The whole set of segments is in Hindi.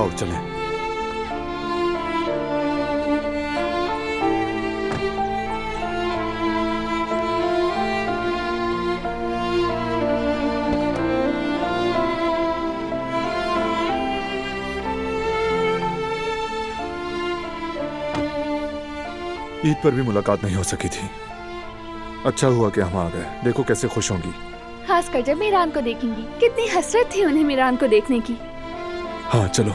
आओ चलें। ईद पर भी मुलाकात नहीं हो सकी थी। अच्छा हुआ कि हम आ गए। देखो कैसे खुश होंगी। खासकर जब मीरान को देखेंगी। कितनी हसरत थी उन्हें मीरान को देखने की। हाँ चलो।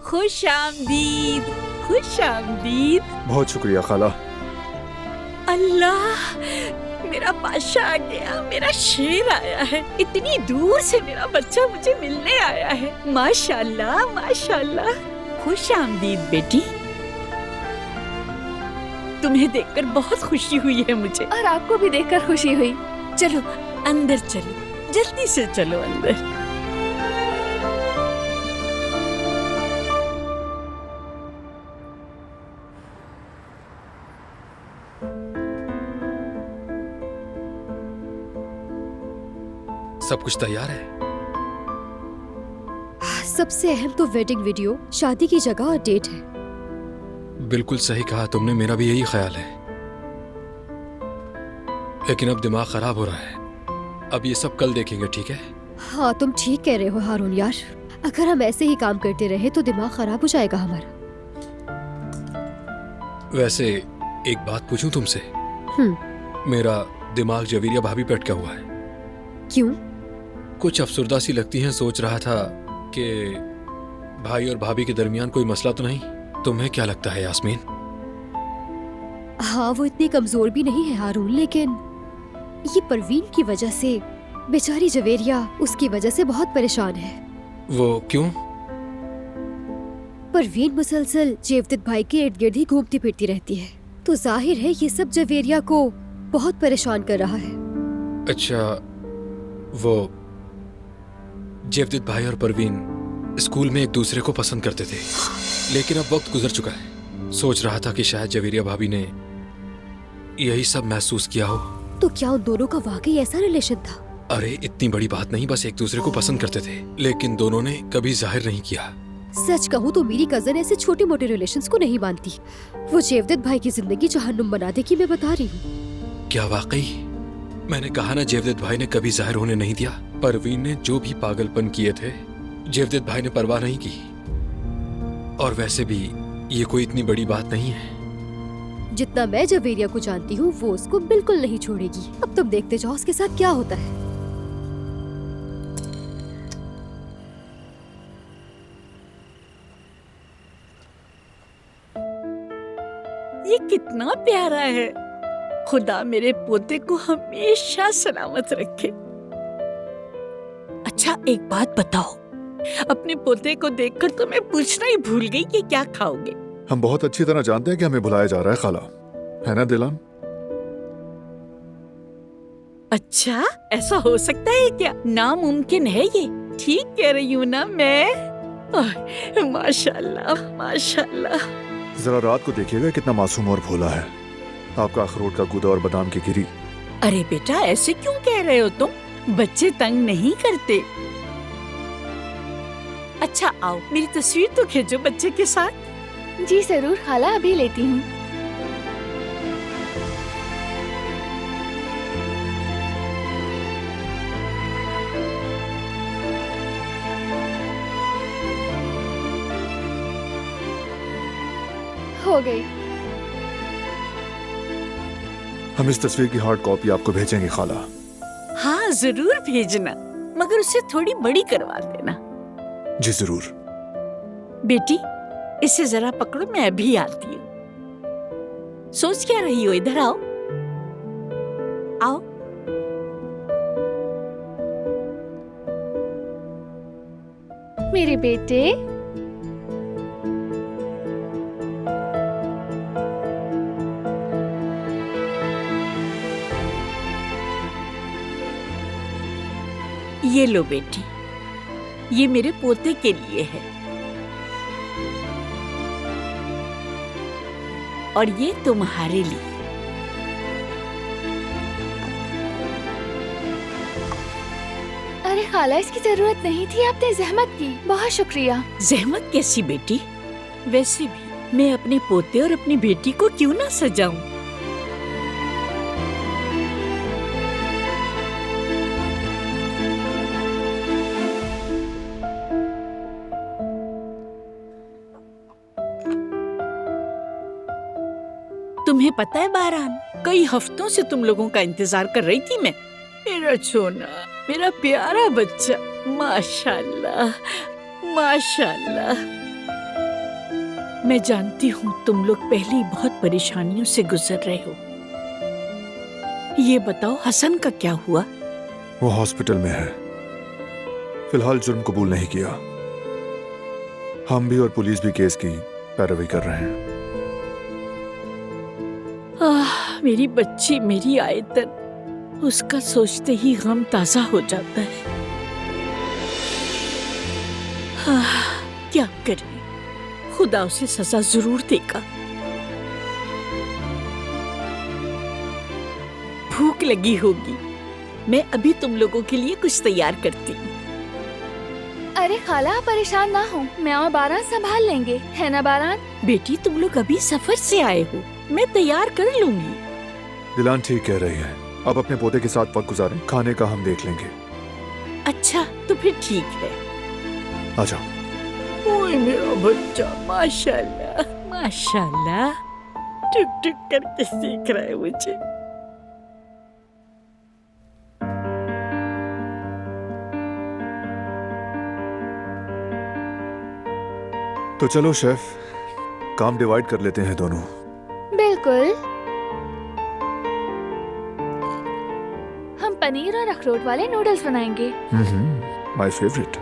खुश आमदीद, खुश आमदीद। बहुत शुक्रिया खाला। अल्लाह, मेरा बादशाह आ गया, मेरा शेर आया है। इतनी दूर से मेरा बच्चा मुझे मिलने आया है। माशाल्लाह माशाल्लाह। खुश आमदीद बेटी। तुम्हें देखकर बहुत खुशी हुई है मुझे। और आपको भी देखकर खुशी हुई। चलो अंदर चलो, जल्दी से चलो अंदर। सब कुछ तैयार है? सबसे अहम तो वेडिंग वीडियो, शादी की जगह और डेट है। बिल्कुल सही कहा तुमने, मेरा भी यही ख्याल है। लेकिन अब दिमाग खराब हो रहा है। अब ये सब कल देखेंगे, ठीक है? हाँ तुम ठीक कह रहे हो हारून यार। अगर हम ऐसे ही काम करते रहे तो दिमाग खराब हो जाएगा हमारा। वैसे एक बात पूछूं तुमसे? मेरा दिमाग जवीरिया भाभी पे अटका हुआ है। क्यों? कुछ अफसुर्दा सी लगती हैं। सोच रहा था कि भाई और भाभी के दरमियान कोई मसला तो नहीं। तुम्हें क्या लगता है यास्मीन? हाँ वो इतनी कमजोर भी नहीं है हारून, लेकिन ये परवीन की वजह से, बेचारी जवेरिया उसकी वजह से बहुत परेशान है। वो क्यों? परवीन मुसलसल जेवदत भाई के इर्द गिर्द ही घूमती फिरती रहती है, तो जाहिर है ये सब जवेरिया को बहुत परेशान कर रहा है। अच्छा, वो जेवदत भाई और परवीन स्कूल में एक दूसरे को पसंद करते थे, लेकिन अब वक्त गुजर चुका है। सोच रहा था कि शायद जवेरिया भाभी ने यही सब महसूस किया हो। तो क्या उन दोनों का वाकई ऐसा रिलेशन था? अरे इतनी बड़ी बात नहीं, बस एक दूसरे को पसंद करते थे, लेकिन दोनों ने कभी जाहिर नहीं किया। सच कहूँ तो मेरी कजन ऐसे छोटे मोटे रिलेशंस को नहीं मानती। वो जेवदत भाई की जिंदगी जहन्नुम बना देगी, मैं बता रही हूँ। क्या वाकई? मैंने कहा ना, जेवदत भाई ने कभी जाहिर होने नहीं दिया। परवीन ने जो भी पागलपन किए थे, जेवदत भाई ने परवाह नहीं की। और वैसे भी ये कोई इतनी बड़ी बात नहीं है। जितना मैं जवेरिया को जानती हूँ वो उसको बिल्कुल नहीं छोड़ेगी। अब तुम देखते जाओ उसके साथ क्या होता है। ये कितना प्यारा है। खुदा मेरे पोते को हमेशा सलामत रखे। अच्छा एक बात बताओ, अपने पोते को देखकर तो मैं पूछना ही भूल गई कि क्या खाओगे। हम बहुत अच्छी तरह जानते हैं कि हमें बुलाया जा रहा है खाला, है ना दिलान? अच्छा ऐसा हो सकता है क्या? नामुमकिन है ये। ठीक कह रही हूँ ना मैं? माशाल्लाह माशाल्लाह। जरा रात को देखिएगा कितना मासूम और भोला है। आपका अखरोट का गूदा और बादाम की गिरी। अरे बेटा ऐसे क्यों कह रहे हो तुम? बच्चे तंग नहीं करते। अच्छा आओ मेरी तस्वीर तो खींचो बच्चे के साथ। जी जरूर खाला, अभी लेती हूँ। हो गई। हम इस तस्वीर की हार्ड कॉपी आपको भेजेंगे खाला। हाँ जरूर भेजना, मगर उसे थोड़ी बड़ी करवा देना। जी जरूर। बेटी इसे जरा पकड़ो, मैं अभी आती हूँ। सोच क्या रही हो? इधर आओ आओ। मेरे बेटे, ये लो बेटी, ये मेरे पोते के लिए है और ये तुम्हारे लिए। अरे खाला, इसकी जरूरत नहीं थी, आपने जहमत की, बहुत शुक्रिया। जहमत कैसी बेटी? वैसे भी मैं अपने पोते और अपनी बेटी को क्यों ना सजाऊं? तुम्हें पता है बारान, कई हफ्तों से तुम लोगों का इंतजार कर रही थी मैं। मेरा सोना, मेरा प्यारा बच्चा, माशाल्लाह माशाल्लाह। मैं जानती हूँ तुम लोग पहले ही बहुत परेशानियों से गुजर रहे हो। ये बताओ, हसन का क्या हुआ? वो हॉस्पिटल में है, फिलहाल जुर्म कबूल नहीं किया। हम भी और पुलिस भी केस की पैरवी कर रहे हैं। मेरी बच्ची, मेरी आयतन, उसका सोचते ही गम ताजा हो जाता है। क्या करें, खुदा उसे सजा जरूर देगा। भूख लगी होगी, मैं अभी तुम लोगों के लिए कुछ तैयार करती हूँ। अरे खाला, आप परेशान ना हो, मैं और बारान संभाल लेंगे, है ना बारान? बेटी, तुम लोग अभी सफर से आए हो, मैं तैयार कर लूंगी। दिलान ठीक कह रही है, आप अपने पोते के साथ वक्त गुजारें, खाने का हम देख लेंगे। अच्छा, तो फिर ठीक है। आ जाओ। ओए मेरा बच्चा, माशाल्लाह माशाल्लाह, टुक टुक करके सीख रहा है मुझे। तो चलो शेफ, काम डिवाइड कर लेते हैं दोनों। बिल्कुल। हम पनीर और अखरोट वाले नूडल्स बनाएंगे। My favourite.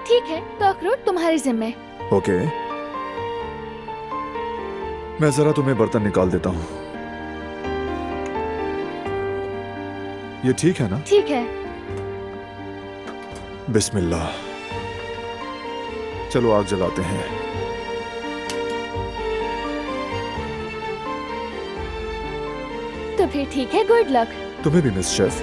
ठीक है, तो अखरोट तुम्हारे जिम्मे। ओके, मैं जरा तुम्हें बर्तन निकाल देता हूँ। ये ठीक है ना? ठीक है। बिस्मिल्लाह। चलो आग जलाते हैं। तो फिर ठीक है, गुड लक। तुम्हें भी मिस शेफ।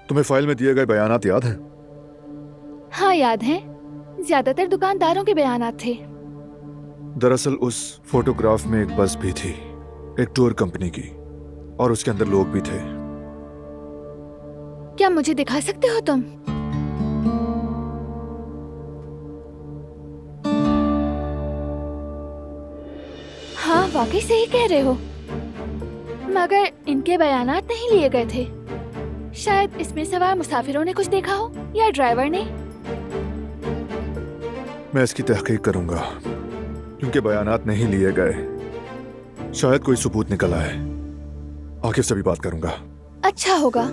तुम्हें फाइल में दिए गए बयानात याद हैं? हाँ याद हैं, ज्यादातर दुकानदारों के बयानात थे। दरअसल उस फोटोग्राफ में एक बस भी थी, एक टूर कंपनी की, और उसके अंदर लोग भी थे। क्या मुझे दिखा सकते हो तुम? हाँ, वाकई सही कह रहे हो, मगर इनके बयानात नहीं लिए गए थे। शायद इसमें सवार मुसाफिरों ने कुछ देखा हो, या ड्राइवर ने। मैं इसकी तहकीक करूंगा, क्योंकि बयानात नहीं लिए गए। शायद कोई सबूत निकल आए। आकिब से भी बात करूंगा। अच्छा होगा,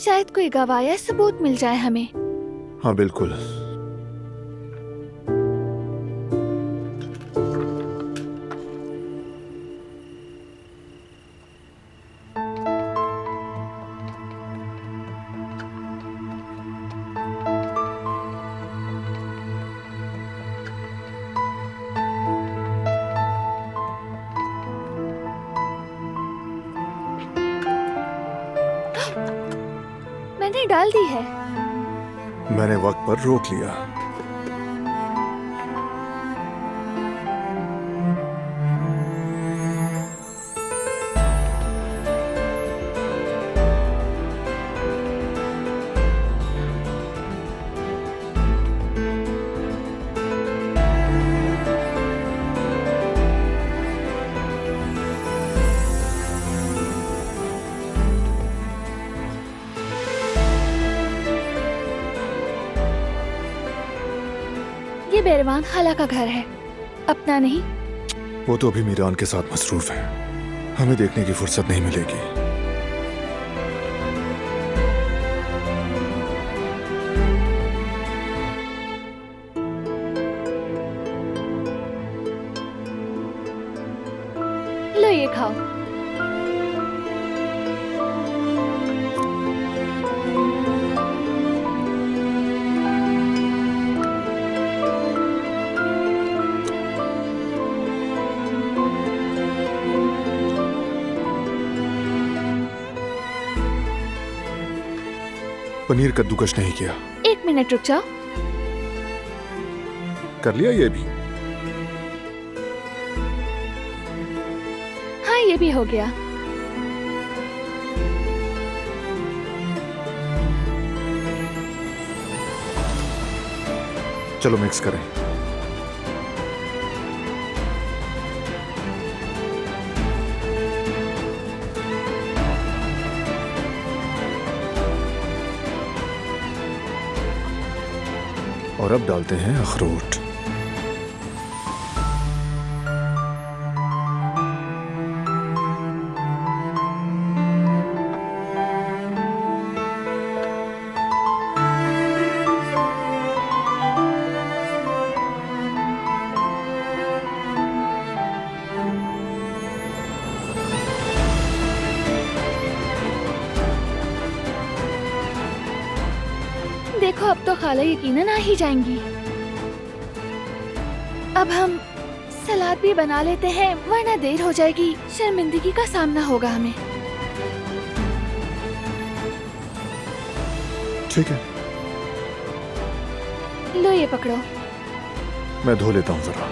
शायद कोई गवाह या सबूत मिल जाए हमें। हाँ बिल्कुल। मैंने डाल दी है। मैंने वक्त पर रोक लिया। ये बेरवान खाला का घर है, अपना नहीं। वो तो अभी मीरान के साथ मसरूफ है, हमें देखने की फुर्सत नहीं मिलेगी। ये खाओ। पनीर कद्दूकश नहीं किया। 1 मिनट रुक जाओ। कर लिया ये भी? हाँ, ये भी हो गया। चलो मिक्स करें। और अब डालते हैं अखरोट। देखो, अब तो खाला यकीनन आ ही जाएंगी। अब हम सलाद भी बना लेते हैं, वरना देर हो जाएगी। शर्मिंदगी का सामना होगा हमें। ठीक है, लो ये पकड़ो। मैं धो लेता हूँ जरा।